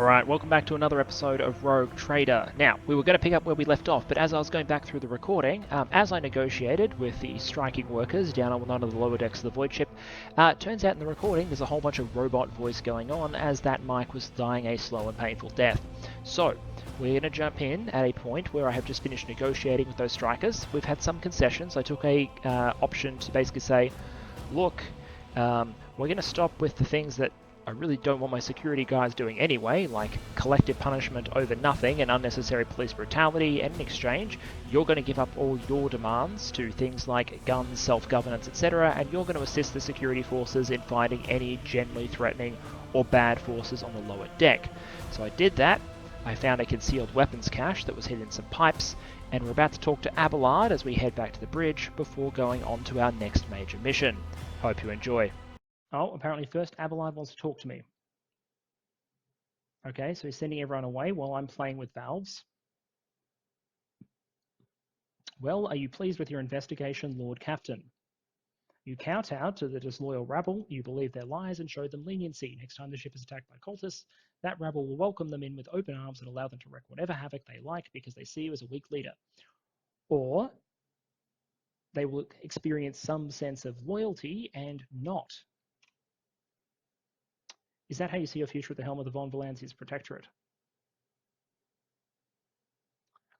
Alright, welcome back to another episode of Rogue Trader. Now, we were going to pick up where we left off, but as I was going back through the recording, as I negotiated with the striking workers down on one of the lower decks of the Void ship, it turns out in the recording there's a whole bunch of robot voice going on as that mic was dying a slow and painful death. So, we're going to jump in at a point where I have just finished negotiating with those strikers. We've had some concessions. I took a option to basically say, look, we're going to stop with the things that I really don't want my security guys doing anyway, like collective punishment over nothing and unnecessary police brutality, and in exchange, you're going to give up all your demands to things like guns, self-governance, etc., and you're going to assist the security forces in finding any generally threatening or bad forces on the lower deck. So I did that. I found a concealed weapons cache that was hidden in some pipes, and we're about to talk to Abelard as we head back to the bridge before going on to our next major mission. Hope you enjoy. Oh, apparently first Abelard wants to talk to me. Okay, so he's sending everyone away while I'm playing with valves. Well, are you pleased with your investigation, Lord Captain? You kowtow to the disloyal rabble, you believe their lies and show them leniency. Next time the ship is attacked by cultists, that rabble will welcome them in with open arms and allow them to wreak whatever havoc they like because they see you as a weak leader. Or they will experience some sense of loyalty and not. Is that how you see your future at the helm of the Von Valances Protectorate?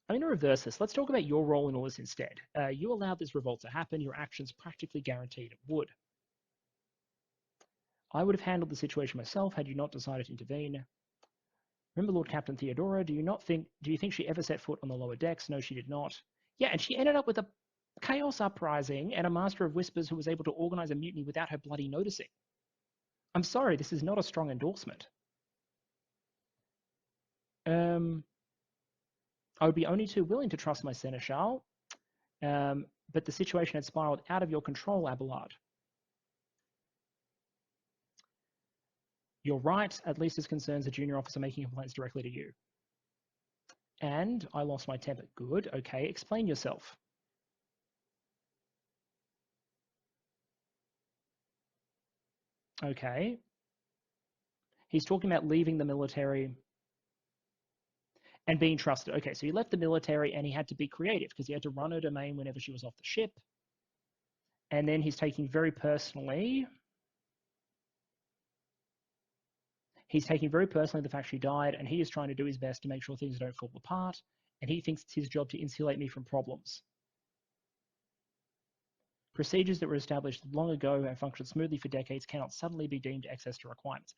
I'm going to reverse this. Let's talk about your role in all this instead. You allowed this revolt to happen. Your actions practically guaranteed it would. I would have handled the situation myself had you not decided to intervene. Remember Lord Captain Theodora? Do you think she ever set foot on the lower decks? No, she did not. Yeah, and she ended up with a chaos uprising and a Master of Whispers who was able to organize a mutiny without her bloody noticing. I'm sorry, this is not a strong endorsement. I would be only too willing to trust my Seneschal, but the situation had spiraled out of your control, Abelard. You're right, at least as concerns a junior officer making complaints directly to you. And I lost my temper. Good, okay, explain yourself. Okay. He's talking about leaving the military and being trusted. Okay, so he left the military and he had to be creative because he had to run her domain whenever she was off the ship. And then he's taking very personally the fact she died, and he is trying to do his best to make sure things don't fall apart, and he thinks it's his job to insulate me from problems. Procedures that were established long ago and functioned smoothly for decades cannot suddenly be deemed excess to requirements.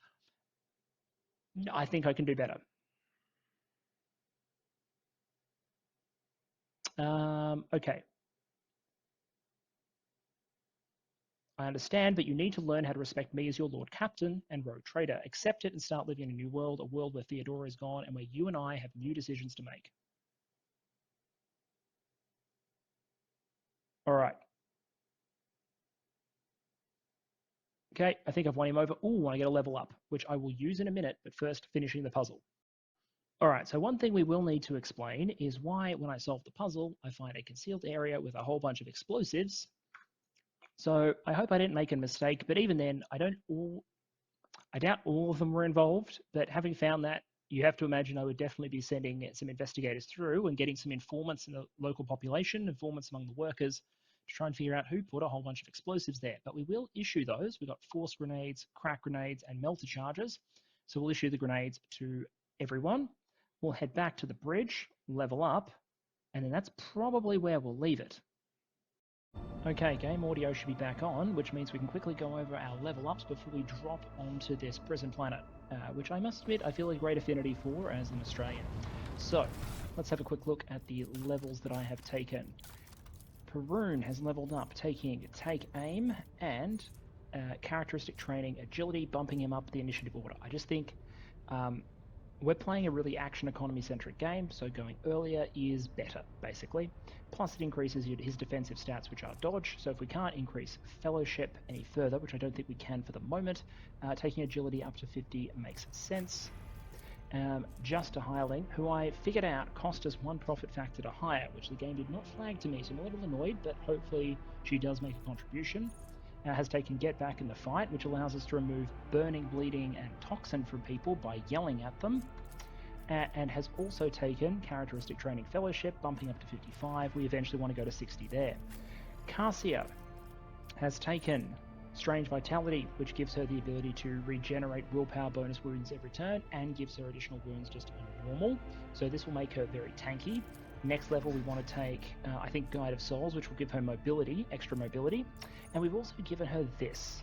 I think I can do better. Okay. I understand, but you need to learn how to respect me as your Lord Captain and Rogue Trader. Accept it and start living in a new world, a world where Theodora is gone and where you and I have new decisions to make. All right. Okay, I think I've won him over. Ooh, I get a level up, which I will use in a minute, but first finishing the puzzle. All right, so one thing we will need to explain is why when I solve the puzzle, I find a concealed area with a whole bunch of explosives. So I hope I didn't make a mistake, but even then, I doubt all of them were involved, but having found that, you have to imagine I would definitely be sending some investigators through and getting some informants in the local population, informants among the workers, to try and figure out who put a whole bunch of explosives there. But we will issue those. We've got force grenades, crack grenades, and melter charges. So we'll issue the grenades to everyone. We'll head back to the bridge, level up, and then that's probably where we'll leave it. Okay, game audio should be back on, which means we can quickly go over our level ups before we drop onto this prison planet, which I must admit I feel a great affinity for as an Australian. So, let's have a quick look at the levels that I have taken. Perun has leveled up, taking Take Aim and characteristic training agility, bumping him up the initiative order. I just think we're playing a really action economy centric game, so going earlier is better, basically. Plus it increases his defensive stats, which are dodge, so if we can't increase fellowship any further, which I don't think we can for the moment, taking agility up to 50 makes sense. Just a hireling, who I figured out cost us 1 profit factor to hire, which the game did not flag to me, so I'm a little annoyed, but hopefully she does make a contribution. has taken Get Back in the Fight, which allows us to remove burning, bleeding, and toxin from people by yelling at them. And has also taken Characteristic Training Fellowship, bumping up to 55. We eventually want to go to 60 there. Cassia has taken Strange Vitality, which gives her the ability to regenerate willpower bonus wounds every turn and gives her additional wounds just on normal. So this will make her very tanky. Next level, we want to take, I think, Guide of Souls, which will give her mobility, extra mobility. And we've also given her this.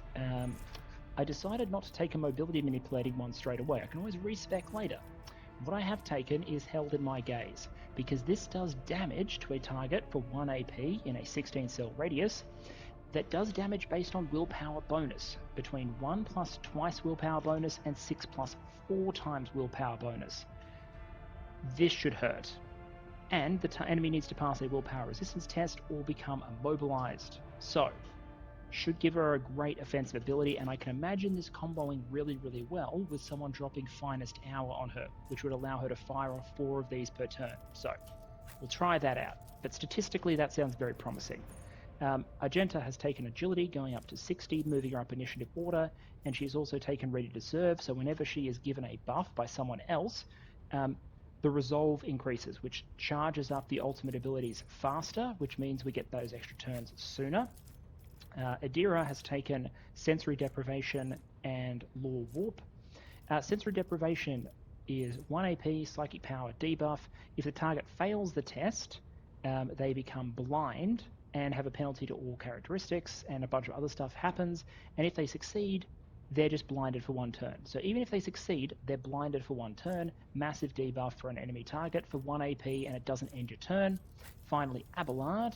I decided not to take a mobility manipulating one straight away. I can always respec later. What I have taken is Held in My Gaze, because this does damage to a target for 1 AP in a 16 cell radius that does damage based on willpower bonus, between 1 plus twice willpower bonus and 6 plus 4 times willpower bonus. This should hurt. And the enemy needs to pass a willpower resistance test or become immobilized. So, should give her a great offensive ability, and I can imagine this comboing really, really well with someone dropping Finest Hour on her, which would allow her to fire off 4 of these per turn. So, we'll try that out. But statistically, that sounds very promising. Argenta has taken Agility, going up to 60, moving her up initiative order, and she's also taken Ready to Serve, so whenever she is given a buff by someone else, the Resolve increases, which charges up the ultimate abilities faster, which means we get those extra turns sooner. Adira has taken Sensory Deprivation and Law Warp. Sensory Deprivation is 1 AP, Psychic Power debuff. If the target fails the test, they become blind and have a penalty to all characteristics, and a bunch of other stuff happens. And if they succeed, they're just blinded for 1 turn. So even if they succeed, they're blinded for 1 turn. Massive debuff for an enemy target for 1 AP, and it doesn't end your turn. Finally, Abelard.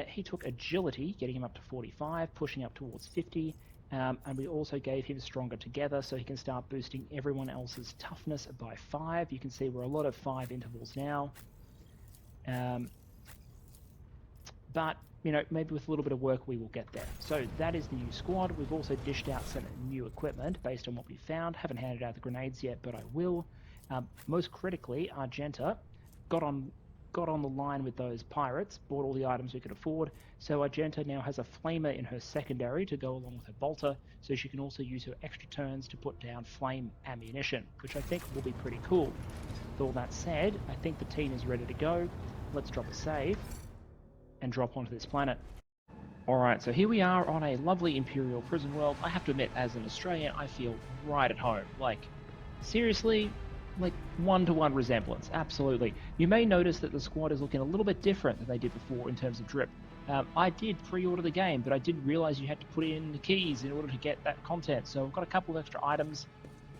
He took Agility, getting him up to 45, pushing up towards 50, and we also gave him Stronger Together, so he can start boosting everyone else's toughness by 5. You can see we're a lot of 5 intervals now. But, you know, maybe with a little bit of work we will get there. So that is the new squad. We've also dished out some new equipment based on what we found. Haven't handed out the grenades yet, but I will. Most critically, Argenta got on the line with those pirates, bought all the items we could afford, so Argenta now has a flamer in her secondary to go along with her bolter, so she can also use her extra turns to put down flame ammunition, which I think will be pretty cool. With all that said, I think the team is ready to go. Let's drop a save and drop onto this planet. Alright, so here we are on a lovely Imperial prison world. I have to admit, as an Australian, I feel right at home. Like, seriously, like one-to-one resemblance, absolutely. You may notice that the squad is looking a little bit different than they did before in terms of drip. I did pre-order the game, but I didn't realize you had to put in the keys in order to get that content. So I've got a couple of extra items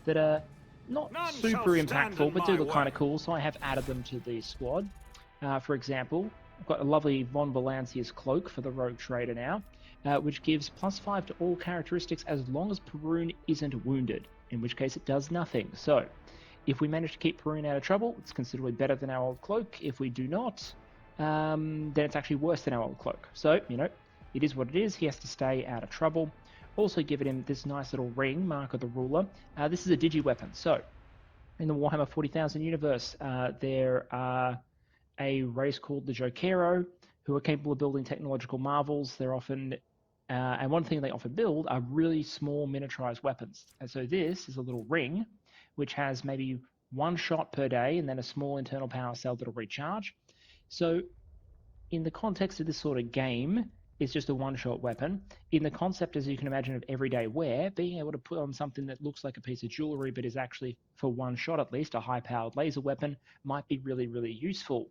that are not super impactful, but do look kind of cool, so I have added them to the squad. For example, I've got a lovely Von Valancius cloak for the Rogue Trader now, which gives +5 to all characteristics as long as Perun isn't wounded, in which case it does nothing. So, if we manage to keep Perun out of trouble, it's considerably better than our old cloak. If we do not, then it's actually worse than our old cloak. So, you know, it is what it is. He has to stay out of trouble. Also given him this nice little ring, Mark of the Ruler. This is a digi-weapon. So, in the Warhammer 40,000 universe, there are a race called the Jokero, who are capable of building technological marvels. They're often, and one thing they often build are really small miniaturized weapons. And so this is a little ring, which has maybe 1 shot per day and then a small internal power cell that'll recharge. So in the context of this sort of game, it's just a 1-shot weapon. In the concept, as you can imagine, of everyday wear, being able to put on something that looks like a piece of jewelry but is actually, for 1 shot at least, a high-powered laser weapon might be really, really useful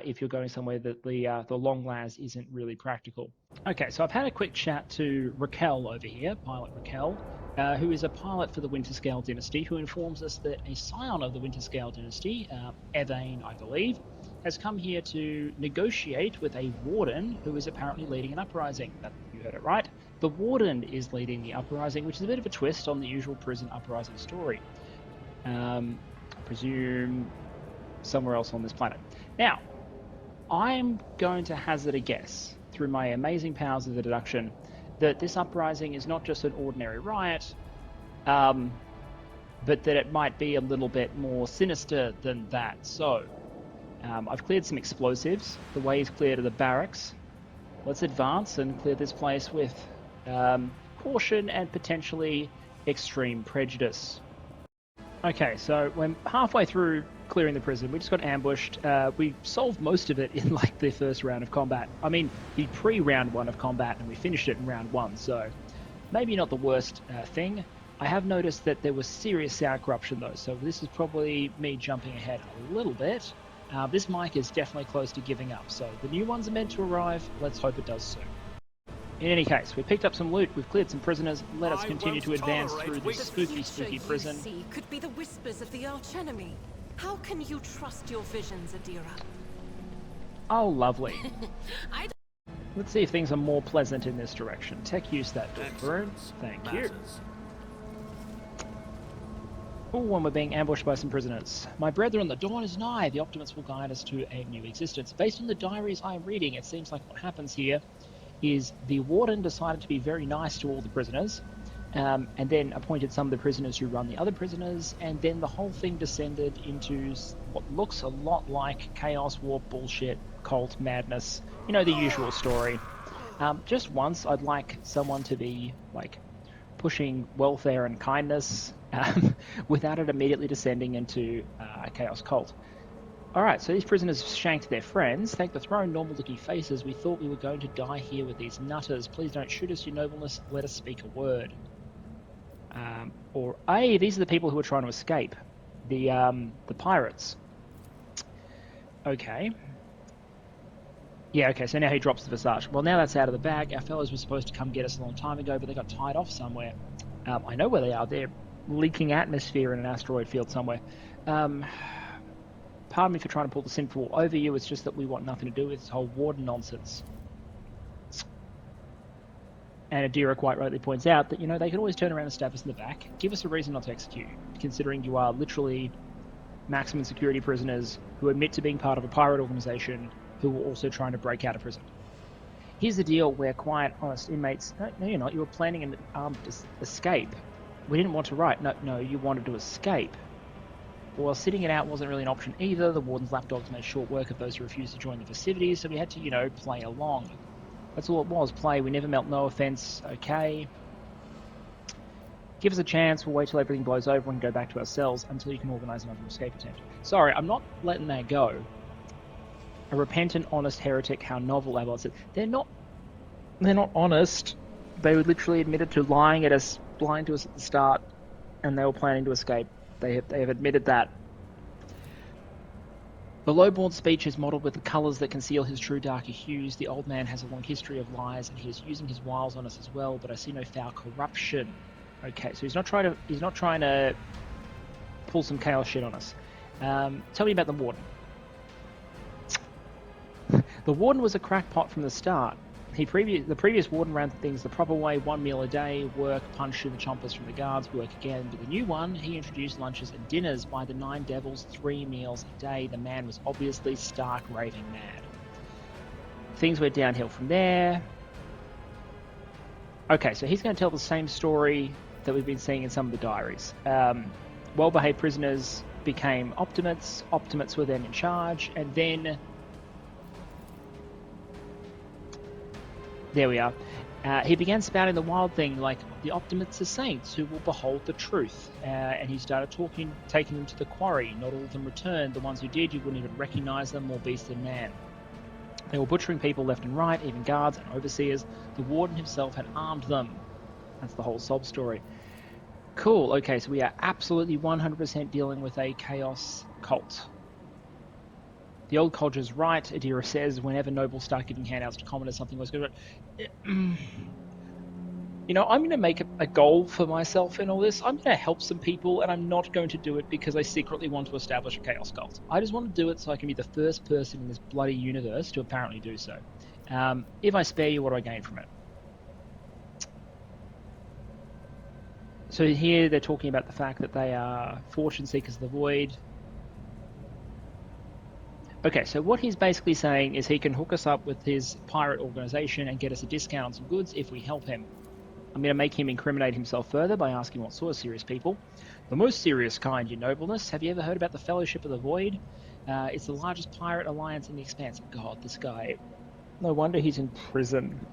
if you're going somewhere that the long las isn't really practical. Okay, so I've had a quick chat to Raquel over here, Pilot Raquel, who is a pilot for the Winterscale Dynasty, who informs us that a scion of the Winterscale Dynasty, Evane, I believe, has come here to negotiate with a Warden who is apparently leading an uprising. You heard it right. The Warden is leading the uprising, which is a bit of a twist on the usual prison uprising story. I presume somewhere else on this planet. Now, I'm going to hazard a guess, through my amazing powers of the deduction, that this uprising is not just an ordinary riot, but that it might be a little bit more sinister than that. So, I've cleared some explosives. The way is clear to the barracks. Let's advance and clear this place with caution and potentially extreme prejudice. Okay, so we're halfway through clearing the prison. We just got ambushed. We solved most of it in like the first round of combat. I mean, the pre-round 1 of combat, and we finished it in round 1, so maybe not the worst thing. I have noticed that there was serious sound corruption though, so this is probably me jumping ahead a little bit. This mic is definitely close to giving up, so the new ones are meant to arrive. Let's hope it does soon. In any case, we picked up some loot, we've cleared some prisoners. Let us continue to advance through this spooky prison. The future could be the whispers of the archenemy. How can you trust your visions, Adira? Oh, lovely. Let's see if things are more pleasant in this direction. Tech use that door, Varun. Thank you. Oh, and we're being ambushed by some prisoners. My brethren, the dawn is nigh. The Optimus will guide us to a new existence. Based on the diaries I am reading, it seems like what happens here is the Warden decided to be very nice to all the prisoners, and then appointed some of the prisoners who run the other prisoners, and then the whole thing descended into what looks a lot like chaos, war, bullshit, cult, madness, you know, the usual story. Just once, I'd like someone to be, like, pushing welfare and kindness, without it immediately descending into a chaos cult. Alright, so these prisoners shanked their friends. Thank the throne, normal looking faces. We thought we were going to die here with these nutters. Please don't shoot us, your nobleness. Let us speak a word. These are the people who are trying to escape. The pirates. Okay. Yeah, okay, so now he drops the visage. Well, now that's out of the bag. Our fellows were supposed to come get us a long time ago, but they got tied off somewhere. I know where they are. They're leaking atmosphere in an asteroid field somewhere. Pardon me for trying to pull the sinful over you, it's just that we want nothing to do with this whole Warden nonsense. And Adira quite rightly points out that, you know, they can always turn around and stab us in the back. Give us a reason not to execute, considering you are literally maximum security prisoners who admit to being part of a pirate organization who were also trying to break out of prison. Here's the deal, we're quiet, honest inmates. No, you're not. You were planning an armed escape. We didn't want to write. No, you wanted to escape. Well, sitting it out wasn't really an option either. The Warden's lapdogs made short work of those who refused to join the festivities, so we had to, you know, play along. That's all it was, play. We never meant no offense, okay? Give us a chance, we'll wait till everything blows over and go back to our cells until you can organize another escape attempt. Sorry, I'm not letting that go. A repentant, honest heretic, how novel that was. They're not honest. They were literally admitted to lying to us at the start, and they were planning to escape. They have admitted that. The lowborn speech is modelled with the colours that conceal his true darker hues. The old man has a long history of lies, and he is using his wiles on us as well. But I see no foul corruption. Okay, so he's not trying to pull some chaos shit on us. Tell me about the Warden. The Warden was a crackpot from the start. The previous Warden ran things the proper way, 1 meal a day, work, punch through the chompers from the guards, work again. But the new one, he introduced lunches and dinners. By the 9 devils, 3 meals a day. The man was obviously stark raving mad. Things went downhill from there. Okay, so he's going to tell the same story that we've been seeing in some of the diaries. Well-behaved prisoners became Optimates. Optimates were then in charge, and then... There we are. He began spouting the wild thing like the Optimates are saints who will behold the truth. And he started taking them to the quarry. Not all of them returned. The ones who did, you wouldn't even recognize them, more beast than man. They were butchering people left and right, even guards and overseers. The Warden himself had armed them. That's the whole sob story. Cool, okay, so we are absolutely 100% dealing with a chaos cult. The old Codger's right, Adira says, whenever nobles start giving handouts to commoners, something was good. You know, I'm going to make a goal for myself in all this. I'm going to help some people, and I'm not going to do it because I secretly want to establish a chaos cult. I just want to do it so I can be the first person in this bloody universe to apparently do so. If I spare you, what do I gain from it? So here they're talking about the fact that they are fortune seekers of the void. Okay, so what he's basically saying is he can hook us up with his pirate organization and get us a discount on some goods if we help him. I'm going to make him incriminate himself further by asking what sort of serious people. The most serious kind, your nobleness. Have you ever heard about the Fellowship of the Void? It's the largest pirate alliance in the expanse. God, this guy. No wonder he's in prison.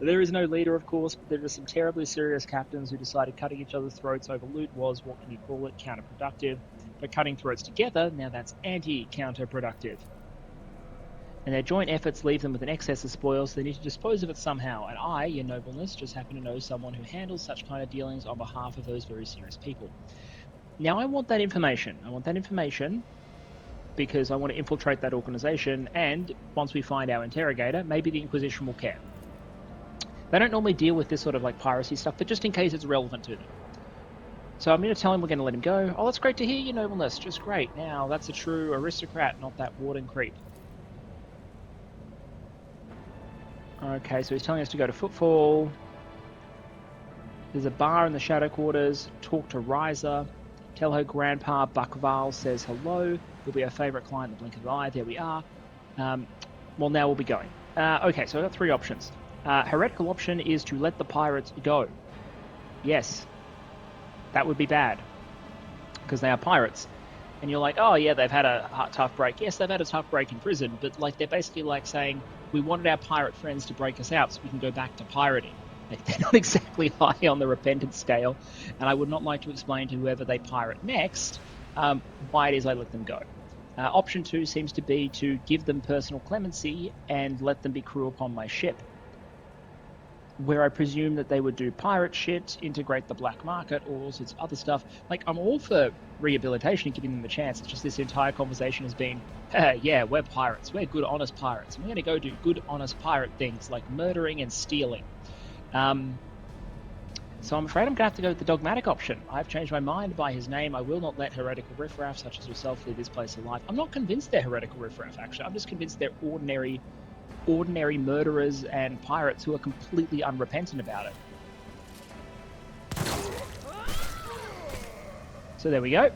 There is no leader, of course, but there are some terribly serious captains who decided cutting each other's throats over loot was, what can you call it, counterproductive. But cutting throats together, now that's anti-counterproductive. And their joint efforts leave them with an excess of spoils, so they need to dispose of it somehow. And I, your nobleness, just happen to know someone who handles such kind of dealings on behalf of those very serious people. Now I want that information. I want that information because I want to infiltrate that organization, and once we find our interrogator, maybe the Inquisition will care. They don't normally deal with this sort of like piracy stuff, but just in case it's relevant to them. So I'm going to tell him we're going to let him go. Oh, that's great to hear, your nobleness. Just great. Now, that's a true aristocrat, not that Warden creep. Okay, so he's telling us to go to Footfall. There's a bar in the Shadow Quarters. Talk to Riza. Tell her grandpa Buckval says hello. He'll be our favourite client in the blink of an eye. There we are. Well, now we'll be going. Okay, so I've got 3 options. Heretical option is to let the pirates go. Yes. That would be bad. Because they are pirates. And you're like, oh yeah, they've had a tough break. Yes, they've had a tough break in prison, but like they're basically like saying, we wanted our pirate friends to break us out so we can go back to pirating. Like, they're not exactly high on the repentance scale, and I would not like to explain to whoever they pirate next why it is I let them go. Option 2 seems to be to give them personal clemency and let them be crew upon my ship, where I presume that they would do pirate shit, integrate the black market, or all sorts of other stuff. Like, I'm all for rehabilitation and giving them a chance. It's just this entire conversation has been, yeah, we're pirates. We're good, honest pirates. And we're going to go do good, honest pirate things like murdering and stealing. So I'm afraid I'm going to have to go with the dogmatic option. I've changed my mind by his name. I will not let heretical riffraff such as yourself leave this place alive. I'm not convinced they're heretical riffraff, actually. I'm just convinced they're ordinary murderers and pirates who are completely unrepentant about it. So there we go.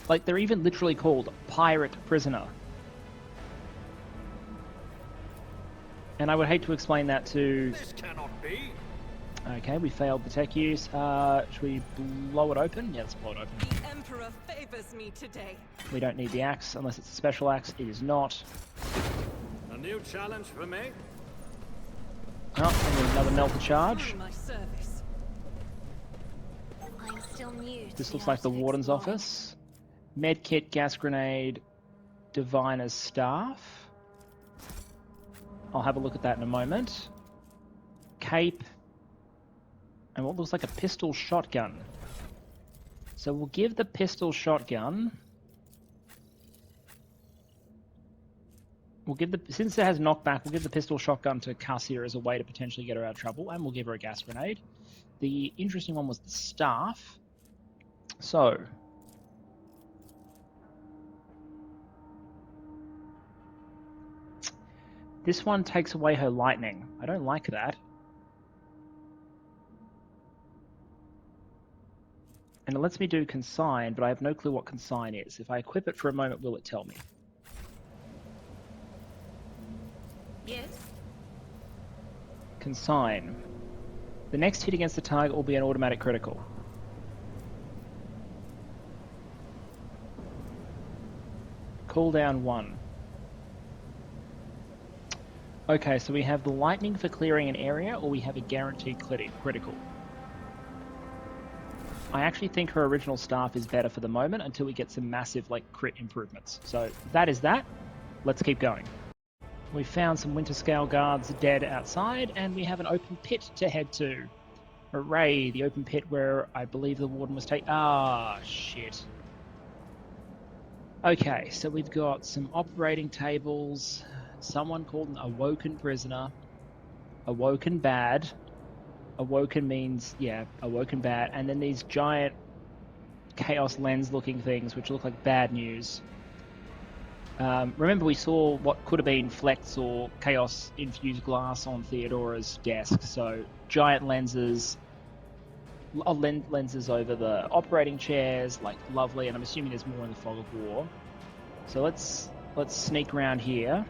Like, they're even literally called pirate prisoner. And I would hate to explain that to... This cannot be. Okay, we failed the tech use. Should we blow it open? Yeah, let's blow it open. The Emperor favors me today. We don't need the axe, unless it's a special axe. It is not. A new challenge for me? Oh, we need another melter charge. My service. I'm still new. This looks like the Warden's office. Medkit, gas grenade, Diviner's staff. I'll have a look at that in a moment. Cape. And what looks like a pistol shotgun. So we'll give the pistol shotgun... since it has knockback, we'll give the pistol shotgun to Cassia as a way to potentially get her out of trouble, and we'll give her a gas grenade. The interesting one was the staff. So... this one takes away her lightning. I don't like that. And it lets me do consign, but I have no clue what consign is. If I equip it for a moment, will it tell me? Yes. Consign. The next hit against the target will be an automatic critical. Cooldown 1. Okay, so we have the lightning for clearing an area, or we have a guaranteed critical. I actually think her original staff is better for the moment until we get some massive like crit improvements. So that is that. Let's keep going. We found some Winter Scale guards dead outside, and we have an open pit to head to. Hooray, the open pit where I believe the Warden was taken. Ah, shit. Okay, so we've got some operating tables, someone called an awoken prisoner, awoken bad. Awoken means, yeah, awoken bad. And then these giant chaos lens looking things, which look like bad news. Remember we saw what could have been flex or chaos infused glass on Theodora's desk. So giant lenses, lenses over the operating chairs, like lovely. And I'm assuming there's more in the fog of war. So let's sneak around here.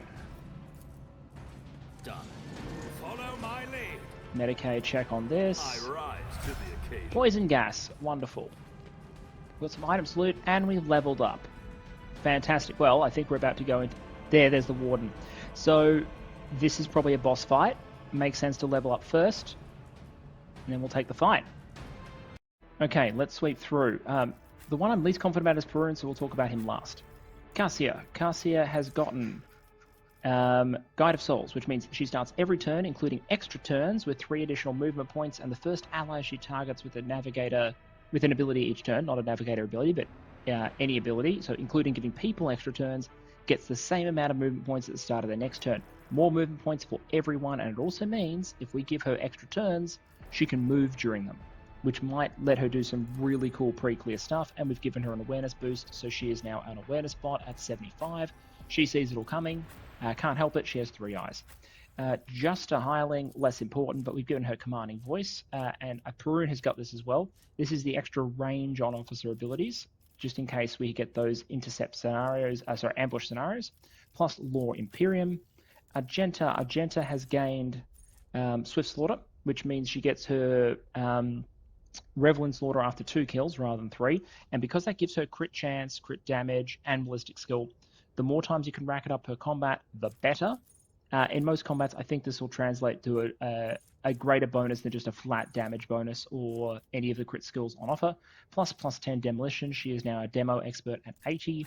Done. Follow my lead. Medicaid check on this. I rise to the occasion. Poison gas, wonderful. We've got some items to loot, and we've leveled up. Fantastic. Well, I think we're about to go into... There's the Warden. So, This is probably a boss fight. Makes sense to level up first, and then we'll take the fight. Okay, let's sweep through. The one I'm least confident about is Perun, so we'll talk about him last. Cassia. Cassia has gotten Guide of Souls, which means she starts every turn, including extra turns, with 3 additional movement points, and the first ally she targets with a Navigator, with an ability each turn, not a Navigator ability, but any ability, so including giving people extra turns, gets the same amount of movement points at the start of their next turn. More movement points for everyone, and it also means if we give her extra turns, she can move during them, which might let her do some really cool pre-clear stuff, and we've given her an awareness boost, so she is now an awareness bot at 75. She sees it all coming, can't help it, she has 3 eyes. Just a hireling, less important, but we've given her commanding voice, and Perun has got this as well. This is the extra range on officer abilities, just in case we get those intercept scenarios, ambush scenarios, plus Law Imperium. Argenta has gained Swift Slaughter, which means she gets her Revelin Slaughter after 2 kills rather than 3, and because that gives her crit chance, crit damage, and ballistic skill, the more times you can rack it up per combat, the better. In most combats, I think this will translate to a greater bonus than just a flat damage bonus or any of the crit skills on offer. Plus 10 demolition. She is now a demo expert at 80.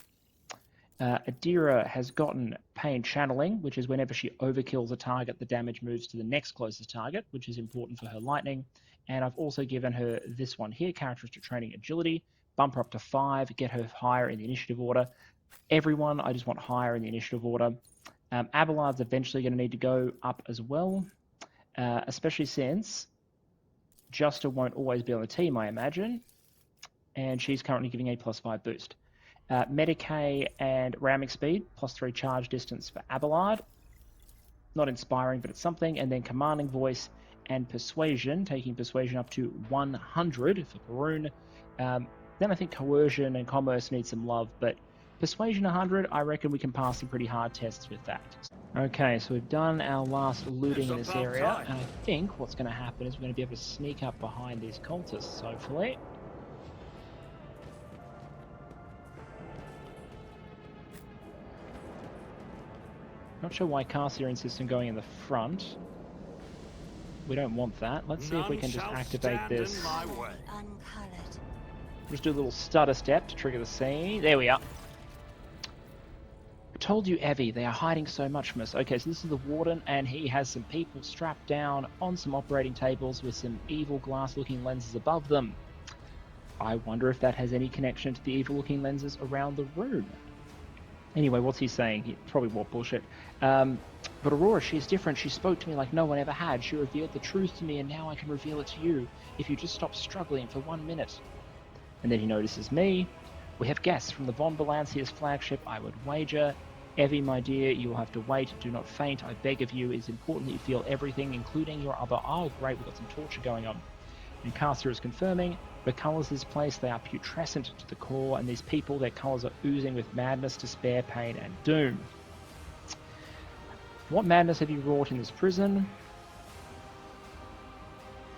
Adira has gotten Pain Channeling, which is whenever she overkills a target, the damage moves to the next closest target, which is important for her lightning. And I've also given her this one here, Characteristic Training Agility, bump her up to 5, get her higher in the initiative order. Everyone, I just want higher in the initiative order. Abelard's eventually going to need to go up as well, especially since Justa won't always be on the team, I imagine, and she's currently giving a +5 boost. Medicae and Ramming Speed, +3 charge distance for Abelard. Not inspiring, but it's something. And then Commanding Voice and Persuasion, taking Persuasion up to 100 for Perun. Then I think Coercion and Commerce need some love, but Persuasion 100, I reckon we can pass some pretty hard tests with that. Okay, so we've done our last looting in this area, and I think what's going to happen is we're going to be able to sneak up behind these cultists, hopefully. Not sure why Cassia insists on going in the front. We don't want that. Let's see if we can just activate this. Just do a little stutter step to trigger the scene. There we are. I told you, Evie, they are hiding so much from us. Okay, so this is the Warden, and he has some people strapped down on some operating tables with some evil glass-looking lenses above them. I wonder if that has any connection to the evil-looking lenses around the room. Anyway, what's he saying? He probably more bullshit. But Aurora, she's different. She spoke to me like no one ever had. She revealed the truth to me, and now I can reveal it to you. If you just stop struggling for 1 minute. And then he notices me. We have guests from the Von Balancia's flagship, I would wager. Evie, my dear, you will have to wait. Do not faint, I beg of you. It is important that you feel everything, including your other... Oh, great, we've got some torture going on. And Cassia is confirming. The colours of this place, they are putrescent to the core, and these people, their colours are oozing with madness, despair, pain, and doom. What madness have you wrought in this prison?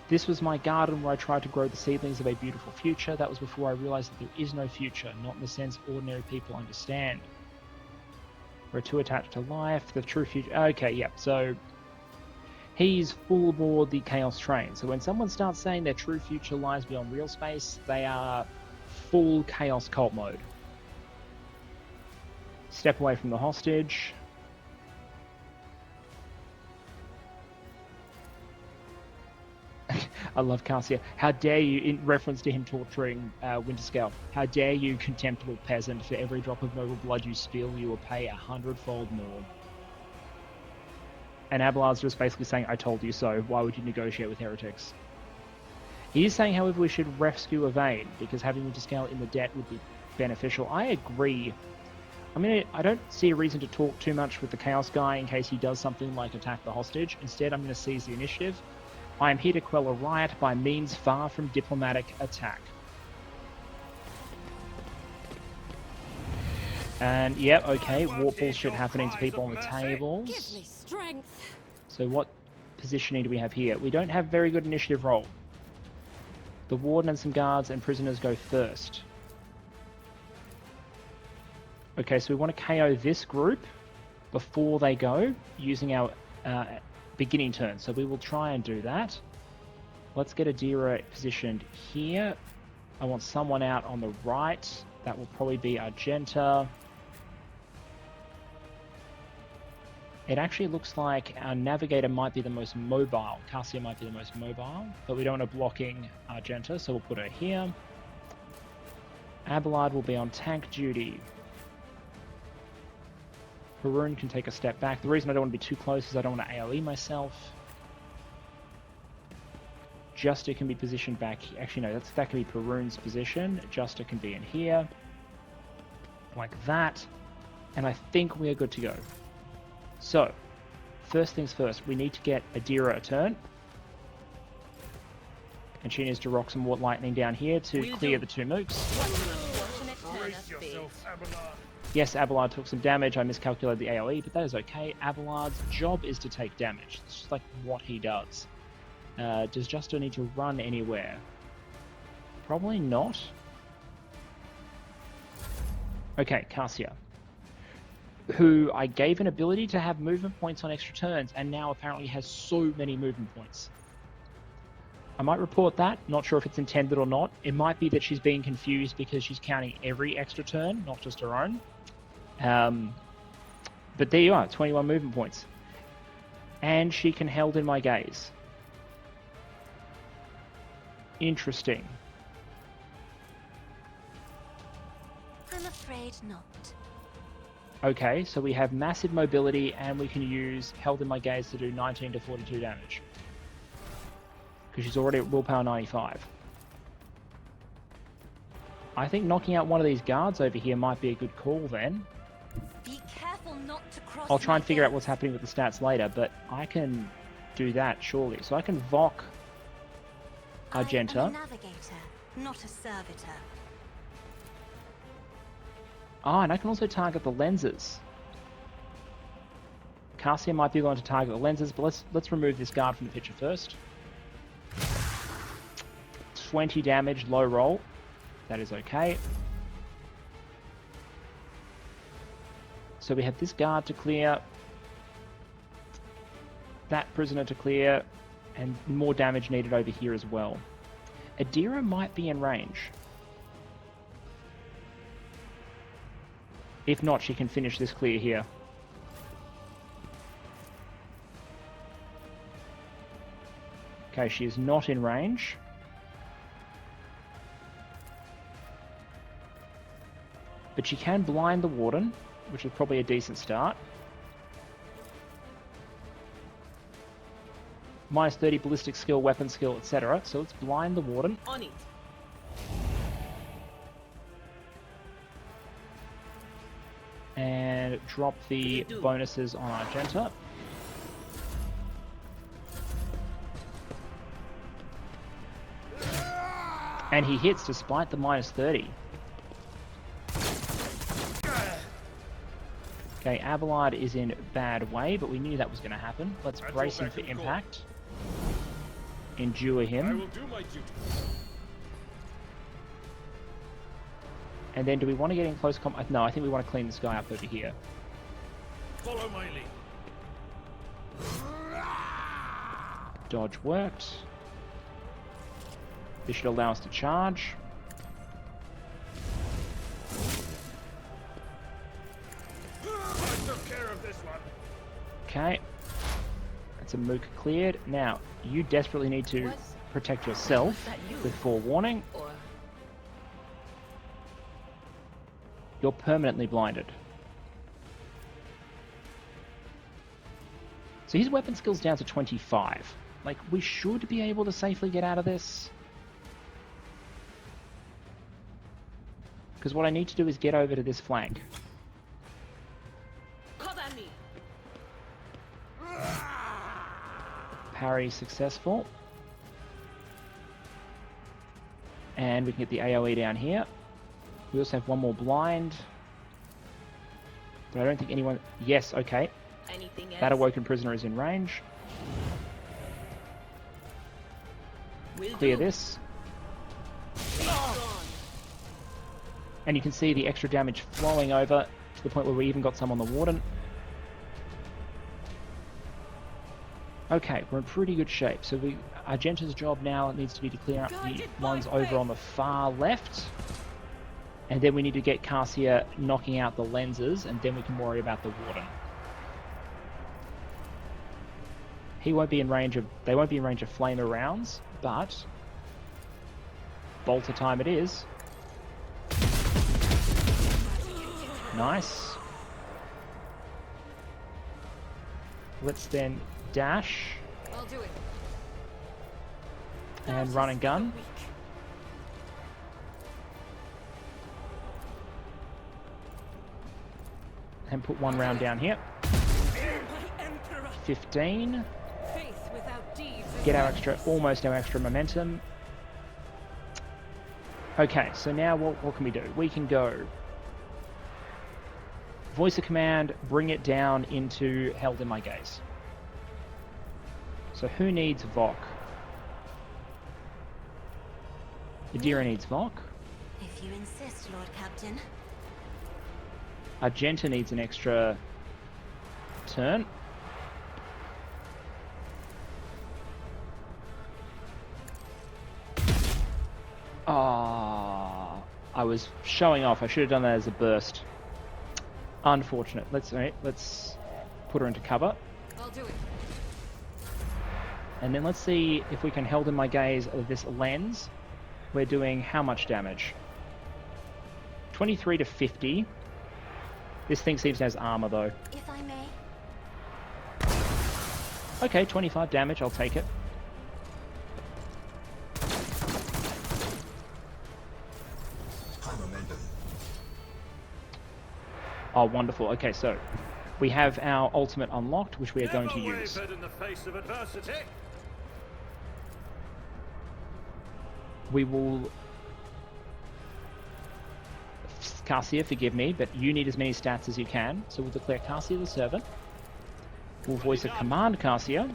This was my garden where I tried to grow the seedlings of a beautiful future. That was before I realised that there is no future, not in the sense ordinary people understand. We're too attached to life, the true future... Okay, yeah, so... He's full aboard the Chaos train. So when someone starts saying their true future lies beyond real space, they are full Chaos cult mode. Step away from the hostage. I love Cassia. How dare you, in reference to him torturing Winterscale, how dare you, contemptible peasant, for every drop of noble blood you spill, you will pay 100-fold more. And Abelard's just basically saying, I told you so, why would you negotiate with heretics? He is saying, however, we should rescue Evade, because having Winterscale in the debt would be beneficial. I agree. I don't see a reason to talk too much with the Chaos guy in case he does something like attack the hostage. Instead, I'm going to seize the initiative. I am here to quell a riot by means far from diplomatic attack. And, yep, okay, warp bullshit happening to people on the tables. Give me strength. So what positioning do we have here? We don't have very good initiative roll. The Warden and some guards and prisoners go first. Okay, so we want to KO this group before they go, using our beginning turn. So we will try and do that. Let's get Adira positioned here. I want someone out on the right. That will probably be Argenta. It actually looks like our Navigator might be the most mobile. Cassia might be the most mobile, but we don't want her blocking Argenta, so we'll put her here. Abelard will be on tank duty. Haroon can take a step back. The reason I don't want to be too close is I don't want to AoE myself. Juster can be positioned back here. Actually, no, that can be Haroon's position. Juster can be in here. Like that. And I think we are good to go. So, first things first, we need to get Adira a turn. And she needs to rock some more lightning down here to clear the two mooks. Yes, Abelard took some damage. I miscalculated the AoE, but that is okay. Abelard's job is to take damage. It's just like what he does. Does Juster need to run anywhere? Probably not. Okay, Cassia, who I gave an ability to have movement points on extra turns, and now apparently has so many movement points. I might report that, not sure if it's intended or not. It might be that she's being confused because she's counting every extra turn, not just her own. But there you are, 21 movement points. And she can held in my gaze. Interesting. I'm afraid not. Okay, so we have massive mobility, and we can use held in my gaze to do 19 to 42 damage. Because she's already at willpower 95. I think knocking out one of these guards over here might be a good call then. Be careful not to cross. I'll try and figure out what's happening with the stats later, but I can do that surely. So I can Vok Argenta. I am a navigator, not a servitor. Ah, and I can also target the lenses. Cassia might be going to target the lenses, but let's remove this guard from the picture first. 20 damage, low roll. That is okay. So we have this guard to clear, that prisoner to clear, and more damage needed over here as well. Adira might be in range. If not, she can finish this clear here. Okay, she is not in range. But she can blind the Warden, which is probably a decent start. Minus 30 ballistic skill, weapon skill, etc. So let's blind the Warden. On it. And drop the bonuses on Argenta. And he hits despite the minus 30. Okay, Abelard is in bad way, but we knew that was going to happen. Let's brace him for impact. Endure him. I will do my duty. And then do we want to get in close combat? No, I think we want to clean this guy up over here. Follow my lead. Dodge worked. This should allow us to charge. I took care of this one. Okay. That's a mook cleared. Now, you desperately need to protect yourself with forewarning. You're permanently blinded. So his weapon skill's down to 25. Like, we should be able to safely get out of this. Because what I need to do is get over to this flank. Cover me. Parry successful. And we can get the AoE down here. We also have one more blind. But I don't think anyone... Yes, okay. Anything else? That awoken prisoner is in range. Will Clear do. this. And you can see the extra damage flowing over to the point where we even got some on the Warden. Okay, we're in pretty good shape. So Argenta's job now needs to be to clear up the ones over on the far left. And then we need to get Cassia knocking out the lenses, and then we can worry about the Warden. He won't be in range of, they won't be in range of flamer rounds, but bolter time it is. Nice. Let's then dash I'll do it. and run and gun. And put one round down here. 15. Faith without deeds. Get our extra, almost our extra momentum. Okay, so now what can we do? We can go voice of command, bring it down into held in my gaze. So who needs Vok? Adira needs Vok. If you insist, Lord Captain. Argenta needs an extra turn. Ah, I was showing off. I should have done that as a burst. Unfortunate. Let's put her into cover. I'll do it. And then let's see if we can held in my gaze of this lens. We're doing how much damage? 23 to 50. This thing seems to have armor though. If I may. Okay, 25 damage, I'll take it. High momentum. Oh, wonderful. Okay, so we have our ultimate unlocked, which we are going to Never use. wavered in the face of adversity. We will... Cassia, forgive me, but you need as many stats as you can. So we'll declare Cassia the servant. We'll voice a command Cassia,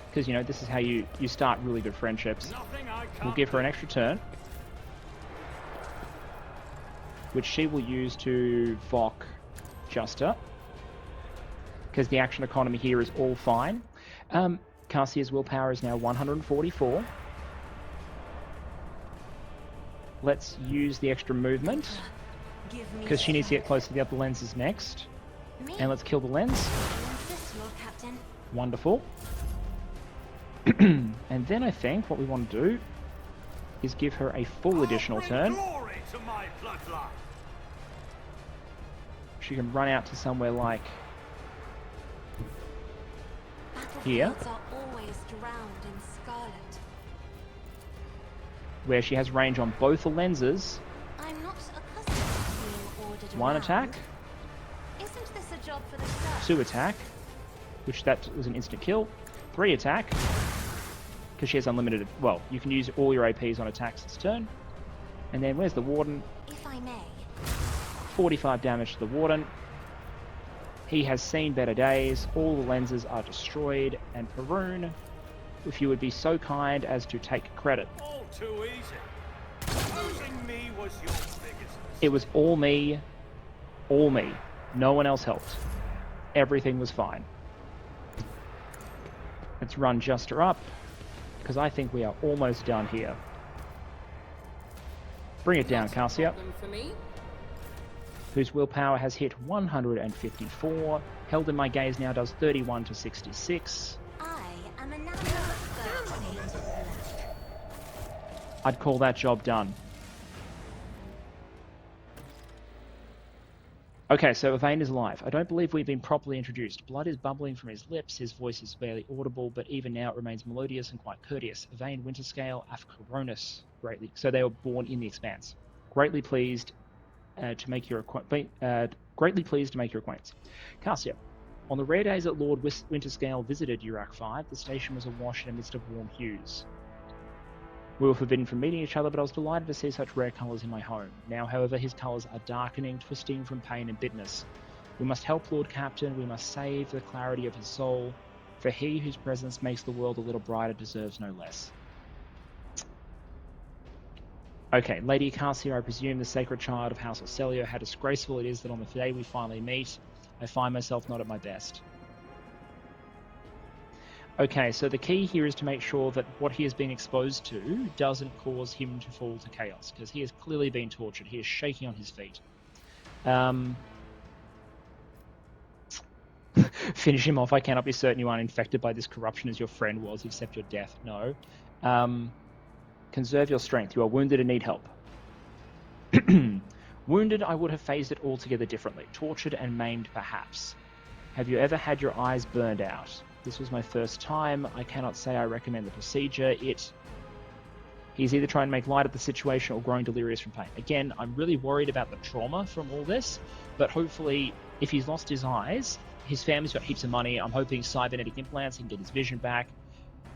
because, you know, this is how you start really good friendships. Nothing I can't We'll give her an do. extra turn, which she will use to Vok Juster, because the action economy here is all fine. Cassia's willpower is now 144. Let's use the extra movement, Give me because she needs to get strength. close to the other lenses next. Me? And let's kill the lens. You insist, Lord Captain. Wonderful. And then I think what we want to do is give her a full additional Bring turn. glory to my bloodline. She can run out to somewhere like here, Battlefields are always drowned in scarlet. where she has range on both the lenses. I'm not accustomed to being ordered One around. attack, Isn't this a job for the staff? 2 attack, which that was an instant kill. 3 attack, because she has unlimited... Well, you can use all your APs on attacks this turn. And then where's the Warden? If I may. 45 damage to the Warden. He has seen better days. All the lenses are destroyed. And Perun, if you would be so kind as to take credit. All too easy. Losing me was your biggest It was all me. All me. No one else helped. Everything was fine. Let's run Juster up, because I think we are almost done here. Bring it down, Cassia, Problem for me. whose willpower has hit 154. Held in my gaze now does 31 to 66. I am a natural expert. I'd call that job done. Okay, so Yvain is alive. I don't believe we've been properly introduced. Blood is bubbling from his lips, his voice is barely audible, but even now it remains melodious and quite courteous. Yvain Winterscale Afcaronus, greatly. So they were born in the Expanse. Greatly pleased to make your acquaintance. Cassia, on the rare days that Lord Winterscale visited Urak 5, the station was awash in a mist of warm hues. We were forbidden from meeting each other, but I was delighted to see such rare colours in my home. Now, however, his colours are darkening, twisting from pain and bitterness. We must help Lord Captain, we must save the clarity of his soul, for he whose presence makes the world a little brighter deserves no less. Okay, Lady Cassia, I presume the sacred child of House Orcelio, how disgraceful it is that on the day we finally meet, I find myself not at my best. Okay, so the key here is to make sure that what he has been exposed to doesn't cause him to fall to chaos, because he has clearly been tortured. He is shaking on his feet. Finish him off. I cannot be certain you aren't infected by this corruption as your friend was, except your death. No. Conserve your strength. You are wounded and need help. Wounded, I would have phased it altogether differently. Tortured and maimed, perhaps. Have you ever had your eyes burned out? This was my first time. I cannot say I recommend the procedure. He's either trying to make light of the situation or growing delirious from pain. Again, I'm really worried about the trauma from all this, but hopefully, if he's lost his eyes, his family's got heaps of money. I'm hoping cybernetic implants, he can get his vision back.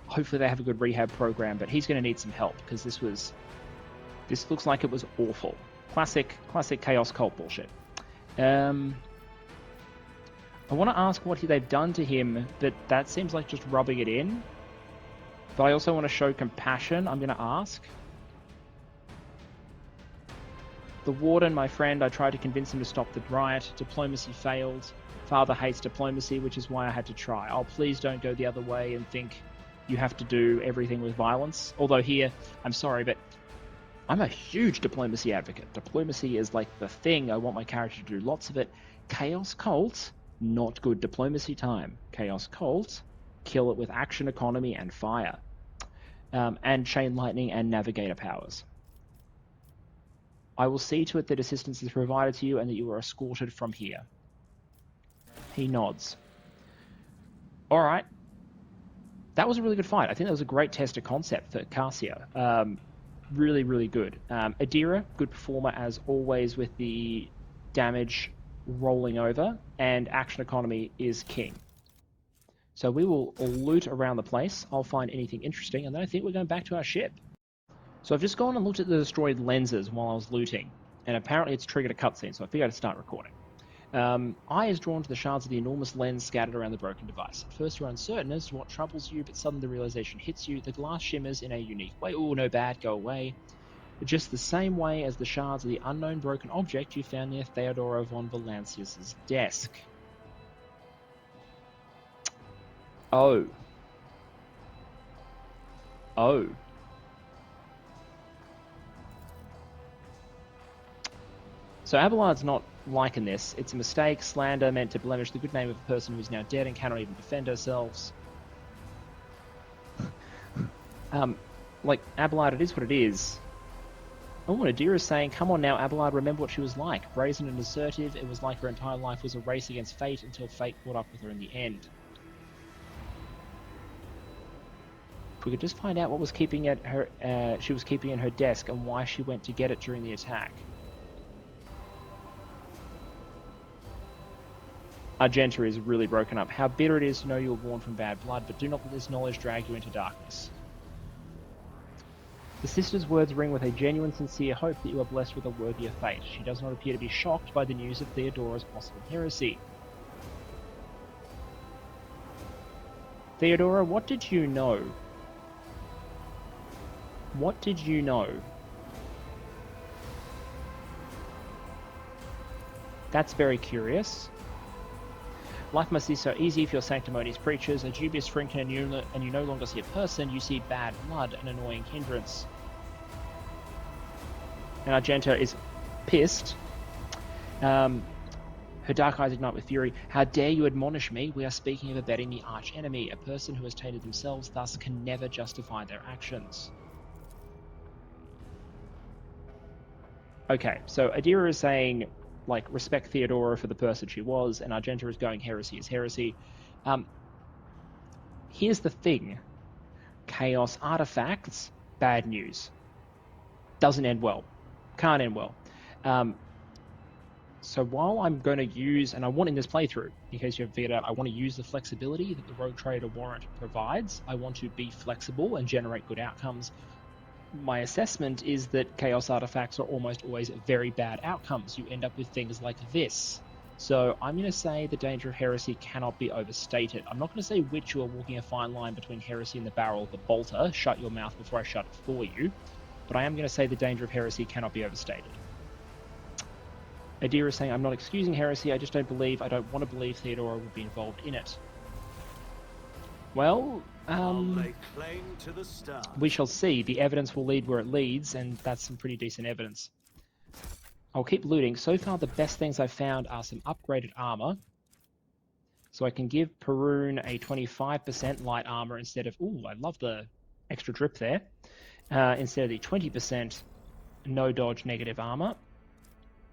Hopefully they have a good rehab program, but he's going to need some help, because this looks like it was awful. Classic Chaos Cult bullshit. I want to ask what they've done to him, but that seems like just rubbing it in. But I also want to show compassion. I'm going to ask. The Warden, my friend, I tried to convince him to stop the riot. Diplomacy failed. Father hates diplomacy, which is why I had to try. Oh, please don't go the other way and think you have to do everything with violence. Although here, I'm sorry, but I'm a huge diplomacy advocate. Diplomacy is like the thing. I want my character to do lots of it. Chaos Cult, not good diplomacy time. Chaos Cult, kill it with action economy and fire. And chain lightning and navigator powers. I will see to it that assistance is provided to you and that you are escorted from here. He nods. Alright. That was a really good fight. I think that was a great test of concept for Cassia. Really, really good. Adira, good performer as always with the damage rolling over, and action economy is king. So we will loot around the place. I'll find anything interesting, and then I think we're going back to our ship. So I've just gone and looked at the destroyed lenses while I was looting, and apparently it's triggered a cutscene, so I figured I'd start recording. Eye is drawn to the shards of the enormous lens scattered around the broken device. At first you're uncertain as to what troubles you, but suddenly the realization hits you. The glass shimmers in a unique way. Oh, no bad, go away. Just the same way as the shards of the unknown broken object you found near Theodora von Valancius's desk. Oh. Oh. So Abelard's not liking this. It's a mistake, slander meant to blemish the good name of a person who is now dead and cannot even defend herself. Like, Abelard, it is what it is. Oh, and Adira's saying, come on now, Abelard, remember what she was like. Brazen and assertive, it was like her entire life was a race against fate until fate caught up with her in the end. If we could just find out what was keeping at her, she was keeping in her desk and why she went to get it during the attack. Argenta is really broken up. How bitter it is to know you were born from bad blood, but do not let this knowledge drag you into darkness. The sister's words ring with a genuine, sincere hope that you are blessed with a worthier fate. She does not appear to be shocked by the news of Theodora's possible heresy. Theodora, what did you know? What did you know? That's very curious. Life must be so easy for your sanctimonious preachers, a dubious shrinker, and you no longer see a person, you see bad blood, an annoying hindrance. And Argenta is pissed. Her dark eyes ignite with fury. How dare you admonish me? We are speaking of abetting the arch enemy. A person who has tainted themselves thus can never justify their actions. Okay, so Adira is saying, like, respect Theodora for the person she was, and Argenta is going, heresy is heresy. Here's the thing. Chaos artifacts, bad news. Doesn't end well. Can't end well. So while I'm going to use, and I want in this playthrough, in case you haven't figured out, I want to use the flexibility that the Rogue Trader warrant provides. I want to be flexible and generate good outcomes. My assessment is that chaos artifacts are almost always very bad outcomes. You end up with things like this. So I'm going to say the danger of heresy cannot be overstated. I'm not going to say which. You are walking a fine line between heresy and the barrel of the bolter. Shut your mouth before I shut it for you. But I am going to say the danger of heresy cannot be overstated. Adira is saying, I'm not excusing heresy, I just don't want to believe Theodora would be involved in it. Well, I'll lay claim to the stars. we shall see. The evidence will lead where it leads, and that's some pretty decent evidence. I'll keep looting. So far, the best things I've found are some upgraded armor. So I can give Perun a 25% light armor instead of... Ooh, I love the extra drip there. Instead of the 20% no dodge negative armor.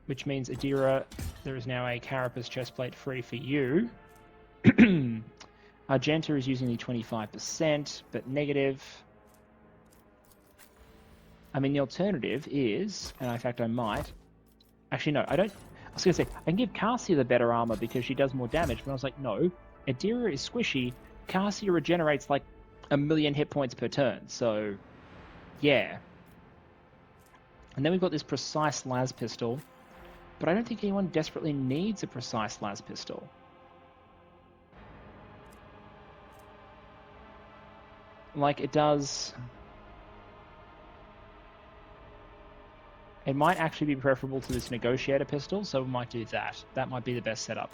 Which means, Adira, there is now a Carapace chestplate free for you. Argenta is using the 25%, but negative. I mean, the alternative is, and in fact I might... Actually, no, I don't... I was going to say, I can give Cassia the better armor because she does more damage, but I was like, no. Adira is squishy. Cassia regenerates like 1,000,000 hit points per turn, so... Yeah. And then we've got this precise las pistol, but I don't think anyone desperately needs a precise las pistol. Like, it does... It might actually be preferable to this negotiator pistol, so we might do that. That might be the best setup.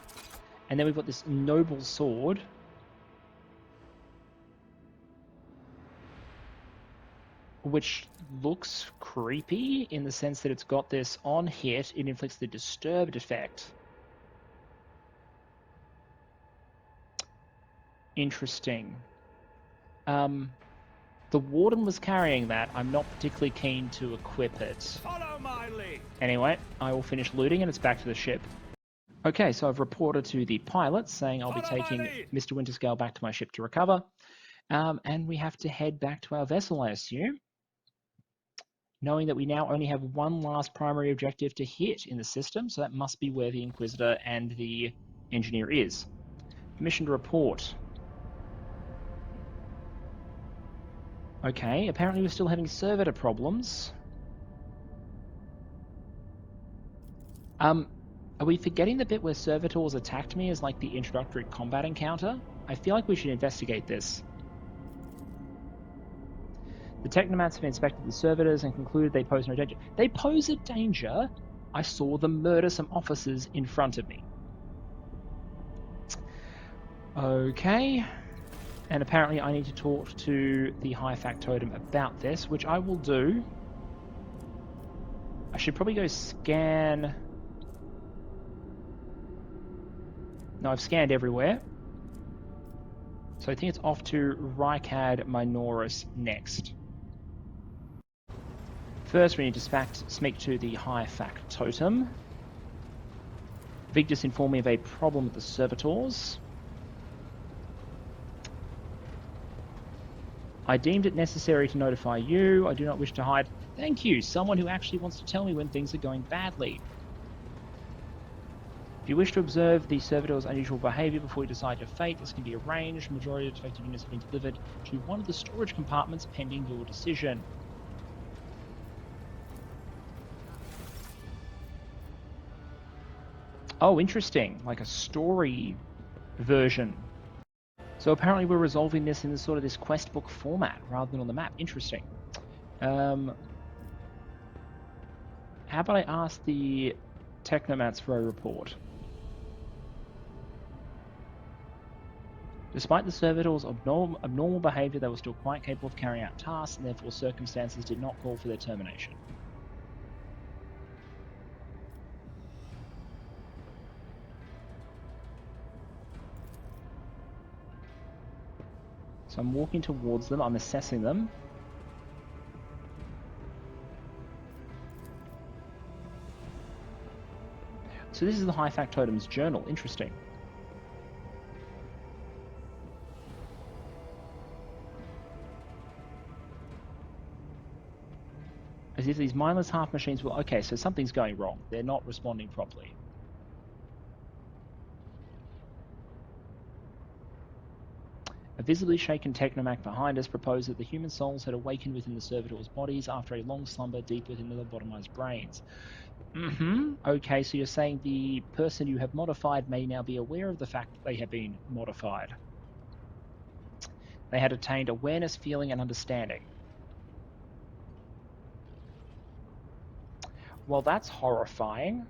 And then we've got this noble sword. Which looks creepy in the sense that it's got this on hit, it inflicts the disturbed effect. Interesting. The Warden was carrying that. I'm not particularly keen to equip it. Follow my lead. Anyway, I will finish looting and it's back to the ship. Okay, so I've reported to the pilots saying I'll be taking Mr. Winterscale back to my ship to recover. And we have to head back to our vessel, I assume. Knowing that we now only have one last primary objective to hit in the system, so that must be where the Inquisitor and the Engineer is. Permission to report. Okay, apparently we're still having servitor problems. Are we forgetting the bit where servitors attacked me as like the introductory combat encounter? I feel like we should investigate this. The Technomats have inspected the servitors and concluded they pose no danger. They pose a danger? I saw them murder some officers in front of me. Okay. And apparently I need to talk to the High Factotum about this, which I will do. I should probably go scan... No, I've scanned everywhere. So I think it's off to Rykad Minoris next. First, we need to speak to the High Factotum. Victus informed me of a problem with the servitors. I deemed it necessary to notify you. I do not wish to hide. Thank you, someone who actually wants to tell me when things are going badly. If you wish to observe the servitors' unusual behavior before you decide your fate, this can be arranged. Majority of defective units have been delivered to one of the storage compartments pending your decision. Oh, interesting. Like a story version. So apparently we're resolving this in sort of this quest book format rather than on the map. Interesting. How about I ask the Technomats for a report? Despite the servitors' abnormal behavior, they were still quite capable of carrying out tasks, and therefore circumstances did not call for their termination. So I'm walking towards them, I'm assessing them. So this is the High Factotum's journal, interesting. As if these mindless half machines will... Okay, so something's going wrong. They're not responding properly. A visibly shaken Technomac behind us proposed that the human souls had awakened within the servitors' bodies after a long slumber deep within the lobotomized brains. Okay, so you're saying the person you have modified may now be aware of the fact that they have been modified. They had attained awareness, feeling, and understanding. Well, that's horrifying.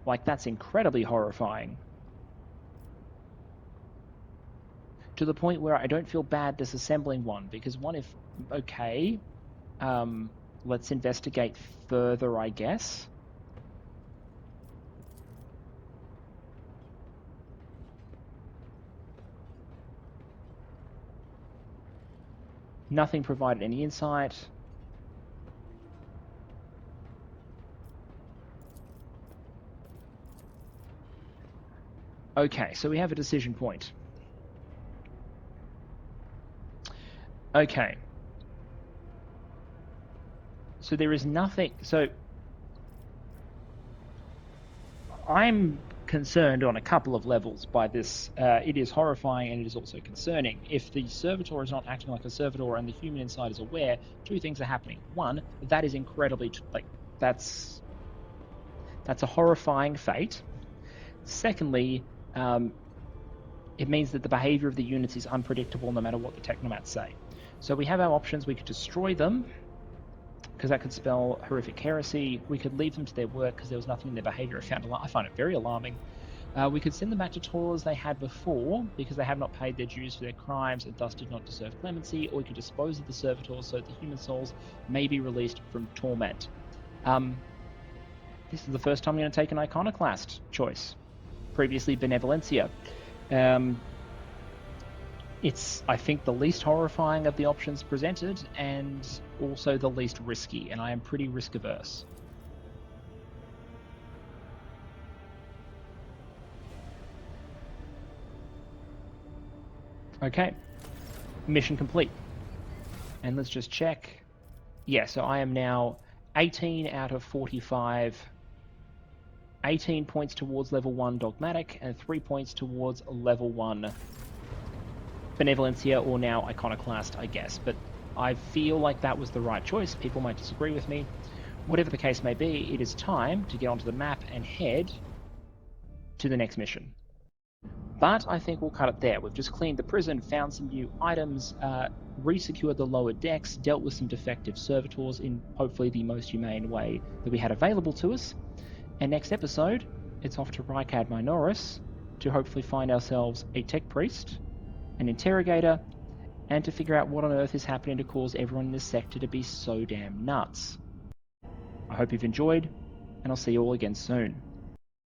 Like, that's incredibly horrifying. To the point where I don't feel bad disassembling one, because one, if okay, let's investigate further, I guess. Nothing provided any insight. Okay, so we have a decision point. Okay. So there is nothing... So I'm concerned on a couple of levels by this. It is horrifying and it is also concerning. If the servitor is not acting like a servitor and the human inside is aware, two things are happening. One, that is incredibly... that's a horrifying fate. Secondly, it means that the behavior of the units is unpredictable no matter what the technomats say. So we have our options. We could destroy them, because that could spell horrific heresy. We could leave them to their work, because there was nothing in their behavior I find it very alarming. We could send them back to toil as they had before, because they have not paid their dues for their crimes and thus did not deserve clemency, or we could dispose of the servitors so that the human souls may be released from torment. This is the first time I'm going to take an iconoclast choice. Previously, benevolencia. It's, I think, the least horrifying of the options presented, and also the least risky, and I am pretty risk-averse. Okay. Mission complete. And let's just check. Yeah, so I am now 18 out of 45... 18 points towards level 1 Dogmatic, and 3 points towards level 1 Benevolencia, or now Iconoclast, I guess. But I feel like that was the right choice. People might disagree with me. Whatever the case may be, it is time to get onto the map and head to the next mission. But I think we'll cut it there. We've just cleaned the prison, found some new items, re-secured the lower decks, dealt with some defective servitors in hopefully the most humane way that we had available to us. And next episode, it's off to Rykad Minoris to hopefully find ourselves a tech priest, an interrogator, and to figure out what on earth is happening to cause everyone in this sector to be so damn nuts. I hope you've enjoyed, and I'll see you all again soon.